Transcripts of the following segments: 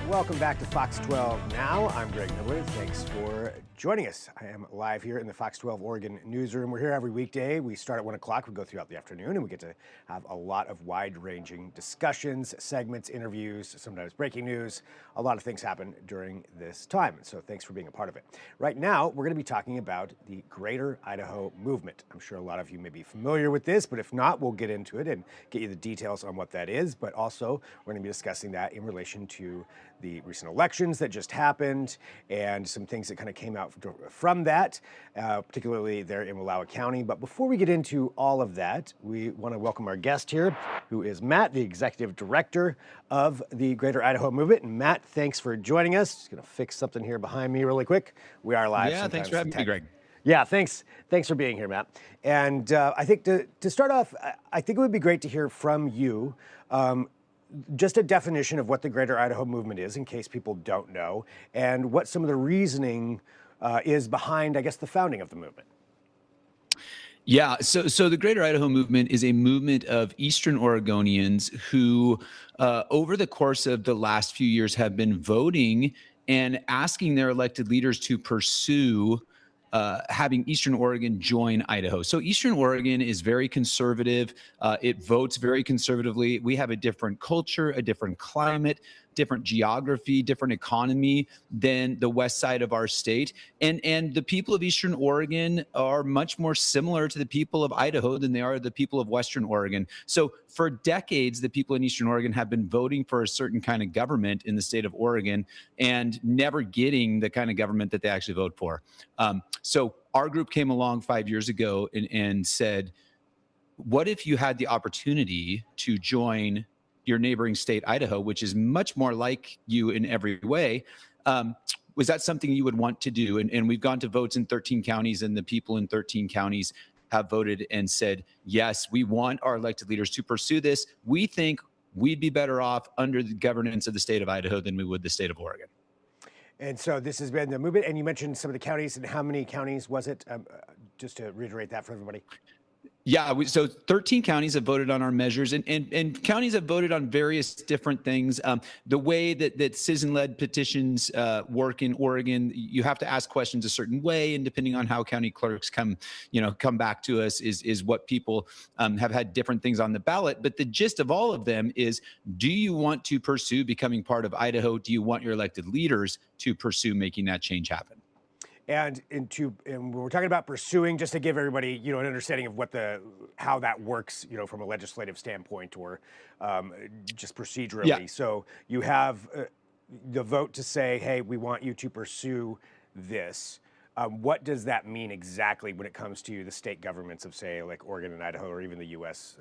Welcome back to Fox 12 Now. I'm Greg Miller. Thanks for joining us. I am live here in the Fox 12 Oregon newsroom. We're here every weekday. We start at 1 o'clock. We go throughout the afternoon, and we get to have a lot of wide-ranging discussions, segments, interviews, sometimes breaking news. A lot of things happen during this time, so thanks for being a part of it. Right now, we're going to be talking about the Greater Idaho movement. I'm sure a lot of you may be familiar with this, but if not, we'll get into it and get you the details on what that is. But also, we're going to be discussing that in relation to the recent elections that just happened and some things that kind of came out from that, particularly there in Wallowa County. But before we get into all of that, we want to welcome our guest here, who is Matt, the Executive Director of the Greater Idaho Movement. And Matt, thanks for joining us. Just going to fix something here behind me really quick. We are live. Yeah, thanks for having me, Greg. Yeah, thanks for being here, Matt. And I think to start off, I think it would be great to hear from you just a definition of what the Greater Idaho Movement is, in case people don't know, and what some of the reasoning is behind, I guess, the founding of the movement. Yeah, so the Greater Idaho Movement is a movement of Eastern Oregonians who, over the course of the last few years, have been voting and asking their elected leaders to pursue having Eastern Oregon join Idaho. So Eastern Oregon is very conservative. It votes very conservatively. We have a different culture, a different climate, different geography, different economy than the west side of our state. And the people of Eastern Oregon are much more similar to the people of Idaho than they are the people of Western Oregon. So for decades, the people in Eastern Oregon have been voting for a certain kind of government in the state of Oregon and never getting the kind of government that they actually vote for. So our group came along 5 years ago and said, what if you had the opportunity to join your neighboring state, Idaho, which is much more like you in every way? Was that something you would want to do? And we've gone to votes in 13 counties, and the people in 13 counties have voted and said, yes, we want our elected leaders to pursue this. We think we'd be better off under the governance of the state of Idaho than we would the state of Oregon. And so this has been the movement, and you mentioned some of the counties, and how many counties was it? Just to reiterate that for everybody. Yeah, so 13 counties have voted on our measures, and counties have voted on various different things. The way that citizen-led petitions work in Oregon, you have to ask questions a certain way, and depending on how county clerks come back to us is what people have had different things on the ballot. But the gist of all of them is, do you want to pursue becoming part of Idaho? Do you want your elected leaders to pursue making that change happen? And when we're talking about pursuing, just to give everybody, an understanding of how that works, from a legislative standpoint or just procedurally. Yeah. So you have the vote to say, hey, we want you to pursue this. What does that mean exactly when it comes to the state governments of, say, like Oregon and Idaho, or even the U.S.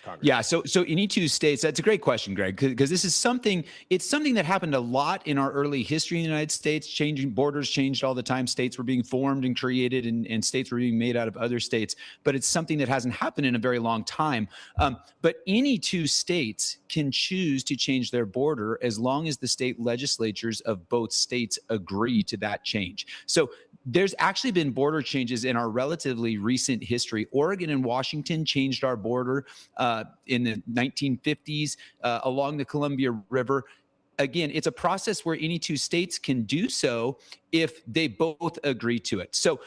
Congress? Yeah, so any two states, that's a great question, Greg, because this is something that happened a lot in our early history in the United States. Borders changed all the time. States were being formed and created, and states were being made out of other states. But it's something that hasn't happened in a very long time. But any two states can choose to change their border as long as the state legislatures of both states agree to that change. So there's actually been border changes in our relatively recent history. Oregon and Washington changed our border in the 1950s along the Columbia River. Again, it's a process where any two states can do so if they both agree to it. So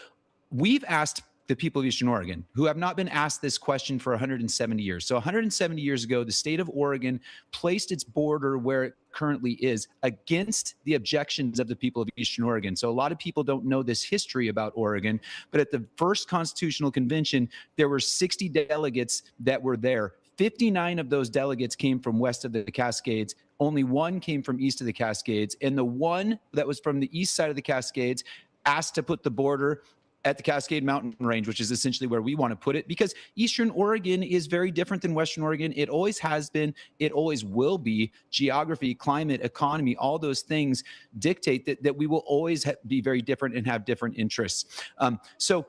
we've asked the people of Eastern Oregon, who have not been asked this question for 170 years. So 170 years ago, the state of Oregon placed its border where it currently is against the objections of the people of Eastern Oregon. So a lot of people don't know this history about Oregon, but at the first constitutional convention, there were 60 delegates that were there. 59 of those delegates came from west of the Cascades. Only one came from east of the Cascades. And the one that was from the east side of the Cascades asked to put the border at the Cascade Mountain Range, which is essentially where we want to put it, because Eastern Oregon is very different than Western Oregon. It always has been, it always will be. Geography, climate, economy, all those things dictate that we will always be very different and have different interests. So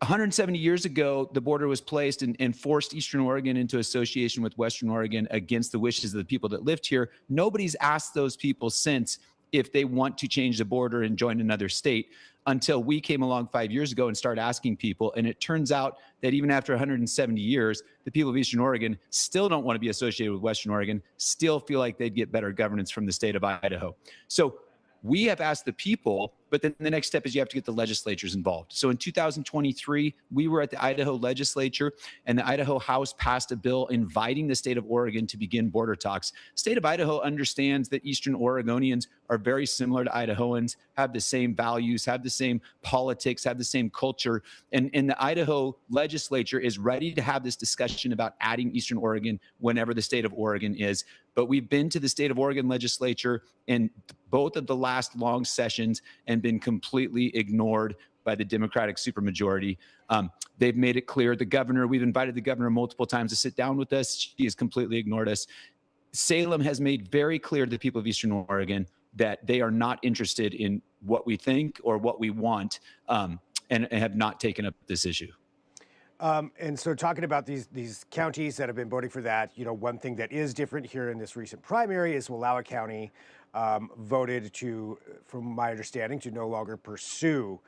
170 years ago, the border was placed and forced Eastern Oregon into association with Western Oregon against the wishes of the people that lived here. Nobody's asked those people since if they want to change the border and join another state, until we came along 5 years ago and started asking people. And it turns out that even after 170 years, the people of Eastern Oregon still don't want to be associated with Western Oregon, still feel like they'd get better governance from the state of Idaho. So we have asked the people, but then the next step is you have to get the legislatures involved. So in 2023, we were at the Idaho legislature, and the Idaho House passed a bill inviting the state of Oregon to begin border talks. The state of Idaho understands that Eastern Oregonians are very similar to Idahoans, have the same values, have the same politics, have the same culture. And the Idaho legislature is ready to have this discussion about adding Eastern Oregon whenever the state of Oregon is. But we've been to the state of Oregon legislature in both of the last long sessions and been completely ignored by the Democratic supermajority. They've made it clear. The governor, we've invited the governor multiple times to sit down with us. She has completely ignored us. Salem has made very clear to the people of Eastern Oregon that they are not interested in what we think or what we want, and have not taken up this issue. And so talking about these counties that have been voting for that, one thing that is different here in this recent primary is Wallowa County voted to, from my understanding, to no longer pursue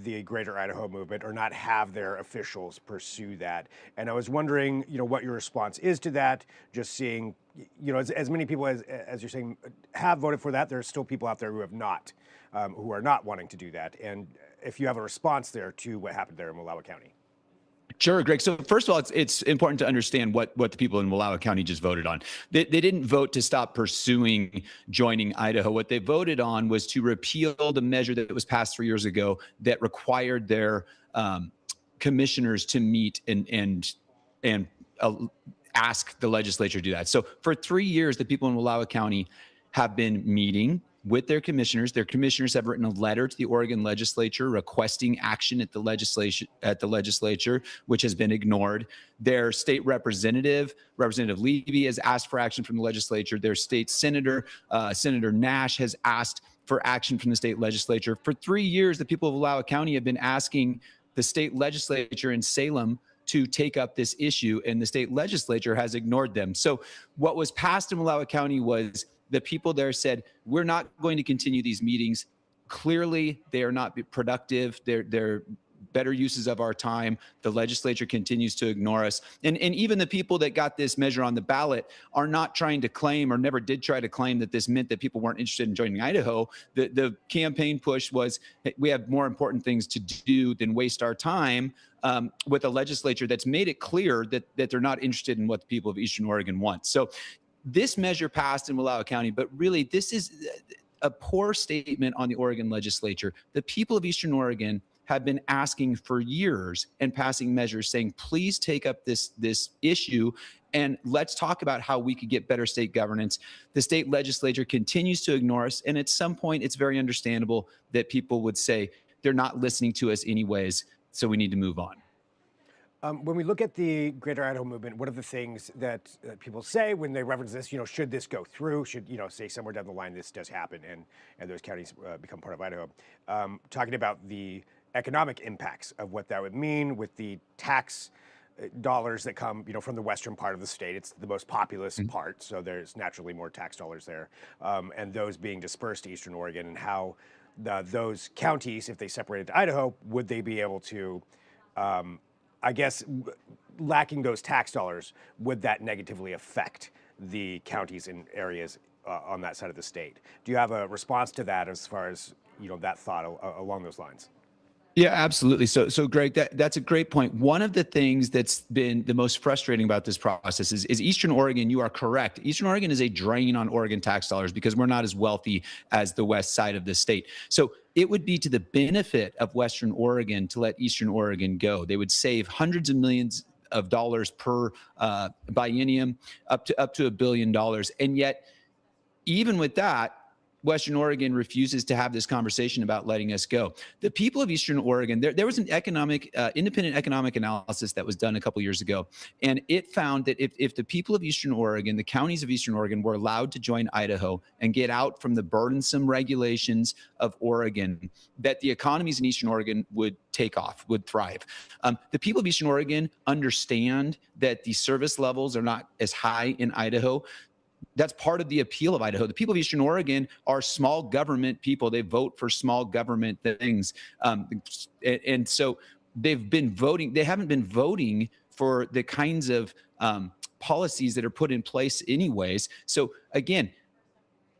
the Greater Idaho movement, or not have their officials pursue that. And I was wondering, what your response is to that. Just seeing, as many people as you're saying have voted for that, there are still people out there who have not, who are not wanting to do that. And if you have a response there to what happened there in Wallowa County. Sure, Greg. So first of all, it's important to understand what the people in Wallowa County just voted on. They didn't vote to stop pursuing joining Idaho. What they voted on was to repeal the measure that was passed 3 years ago that required their commissioners to meet and ask the legislature to do that. So for 3 years, the people in Wallowa County have been meeting with their commissioners. Their commissioners have written a letter to the Oregon legislature requesting action at the legislature, which has been ignored. Their state representative, Representative Levy, has asked for action from the legislature. Their state senator, Senator Nash, has asked for action from the state legislature. For 3 years, the people of Wallowa County have been asking the state legislature in Salem to take up this issue, and the state legislature has ignored them. So what was passed in Wallowa County was the people there said, we're not going to continue these meetings. Clearly, they are not productive. They're better uses of our time. The legislature continues to ignore us. And even the people that got this measure on the ballot are not trying to claim, or never did try to claim, that this meant that people weren't interested in joining Idaho. The campaign push was, hey, we have more important things to do than waste our time with a legislature that's made it clear that they're not interested in what the people of Eastern Oregon want. So this measure passed in Wallowa County, but really this is a poor statement on the Oregon legislature. The people of Eastern Oregon have been asking for years and passing measures saying, please take up this issue and let's talk about how we could get better state governance. The state legislature continues to ignore us. And at some point, it's very understandable that people would say, they're not listening to us anyways, so we need to move on. When we look at the Greater Idaho movement, one of the things that people say when they reference this, should this go through, should, say somewhere down the line this does happen and those counties become part of Idaho, talking about the economic impacts of what that would mean with the tax dollars that come, from the western part of the state. It's the most populous part, so there's naturally more tax dollars there, and those being dispersed to Eastern Oregon, and how those counties, if they separated to Idaho, would they be able to, I guess, lacking those tax dollars, would that negatively affect the counties and areas on that side of the state? Do you have a response to that as far as, that thought along those lines? Yeah, absolutely. So Greg, that's a great point. One of the things that's been the most frustrating about this process is Eastern Oregon. You are correct. Eastern Oregon is a drain on Oregon tax dollars because we're not as wealthy as the west side of the state. So it would be to the benefit of Western Oregon to let Eastern Oregon go. They would save hundreds of millions of dollars per biennium, up to $1 billion. And yet, even with that, Western Oregon refuses to have this conversation about letting us go. The people of Eastern Oregon, there was an independent economic analysis that was done a couple years ago, and it found that if the people of Eastern Oregon, the counties of Eastern Oregon, were allowed to join Idaho and get out from the burdensome regulations of Oregon, that the economies in Eastern Oregon would take off, would thrive. The people of Eastern Oregon understand that the service levels are not as high in Idaho. That's part of the appeal of Idaho. The people of Eastern Oregon are small government people. They vote for small government things. And so they've been voting. They haven't been voting for the kinds of policies that are put in place anyways. So again,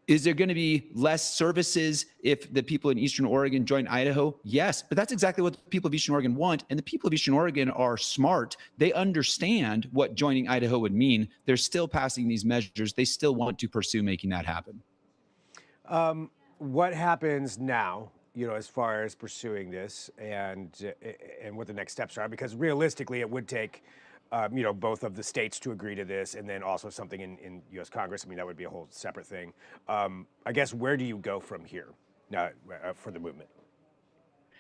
is there going to be less services if the people in Eastern Oregon join Idaho? Yes, but that's exactly what the people of Eastern Oregon want. And the people of Eastern Oregon are smart. They understand what joining Idaho would mean. They're still passing these measures. They still want to pursue making that happen. What happens now, as far as pursuing this and what the next steps are? Because realistically, it would take both of the states to agree to this, and then also something in U.S. Congress. I mean, that would be a whole separate thing. I guess, where do you go from here for the movement?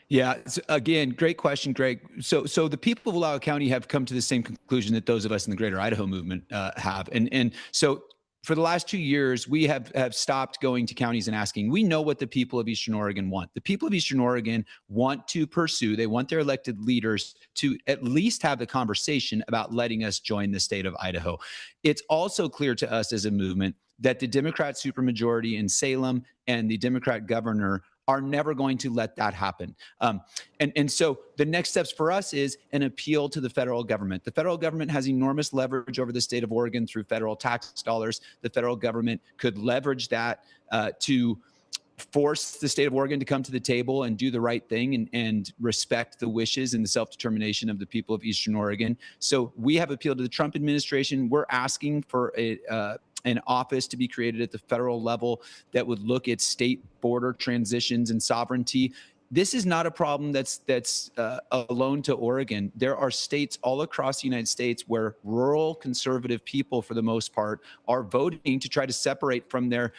Yeah, again, great question, Greg. So the people of Wallowa County have come to the same conclusion that those of us in the Greater Idaho movement have. And so for the last 2 years, we have stopped going to counties and asking. We know what the people of Eastern Oregon want. The people of Eastern Oregon want to pursue, they want their elected leaders to at least have the conversation about letting us join the state of Idaho. It's also clear to us as a movement that the Democrat supermajority in Salem and the Democrat governor are never going to let that happen. And so the next steps for us is an appeal to the federal government. The federal government has enormous leverage over the state of Oregon through federal tax dollars. The federal government could leverage that to force the state of Oregon to come to the table and do the right thing and respect the wishes and the self-determination of the people of Eastern Oregon. So we have appealed to the Trump administration. We're asking for an office to be created at the federal level that would look at state border transitions and sovereignty. This is not a problem that's alone to Oregon. There are states all across the United States where rural conservative people, for the most part, are voting to try to separate from their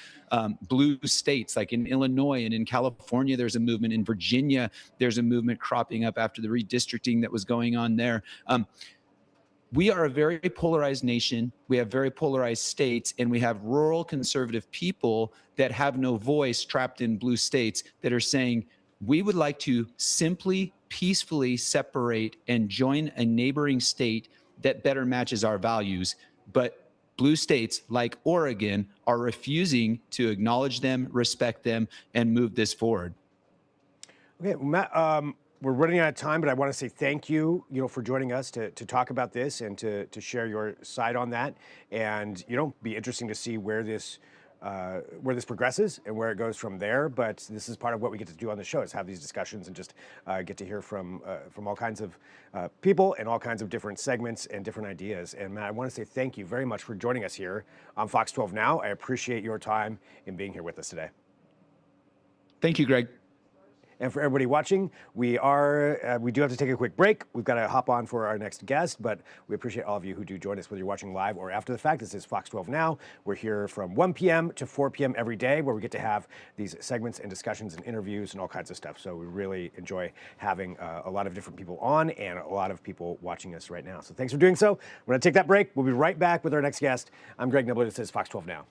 blue states. Like in Illinois and in California, there's a movement. In Virginia, there's a movement cropping up after the redistricting that was going on there. We are a very polarized nation. We have very polarized states, and we have rural conservative people that have no voice trapped in blue states that are saying, we would like to simply, peacefully separate and join a neighboring state that better matches our values. But blue states like Oregon are refusing to acknowledge them, respect them, and move this forward. Okay, Matt, we're running out of time, but I want to say thank you, for joining us to talk about this and to share your side on that. And, be interesting to see where this progresses and where it goes from there. But this is part of what we get to do on the show, is have these discussions and just get to hear from all kinds of people and all kinds of different segments and different ideas. And Matt, I want to say thank you very much for joining us here on Fox 12 Now. I appreciate your time in being here with us today. Thank you, Greg. And for everybody watching, we do have to take a quick break. We've got to hop on for our next guest, but we appreciate all of you who do join us, whether you're watching live or after the fact. This is Fox 12 Now. We're here from 1 p.m. to 4 p.m. every day, where we get to have these segments and discussions and interviews and all kinds of stuff. So we really enjoy having a lot of different people on and a lot of people watching us right now. So thanks for doing so. We're going to take that break. We'll be right back with our next guest. I'm Greg Nibbler. This is Fox 12 Now.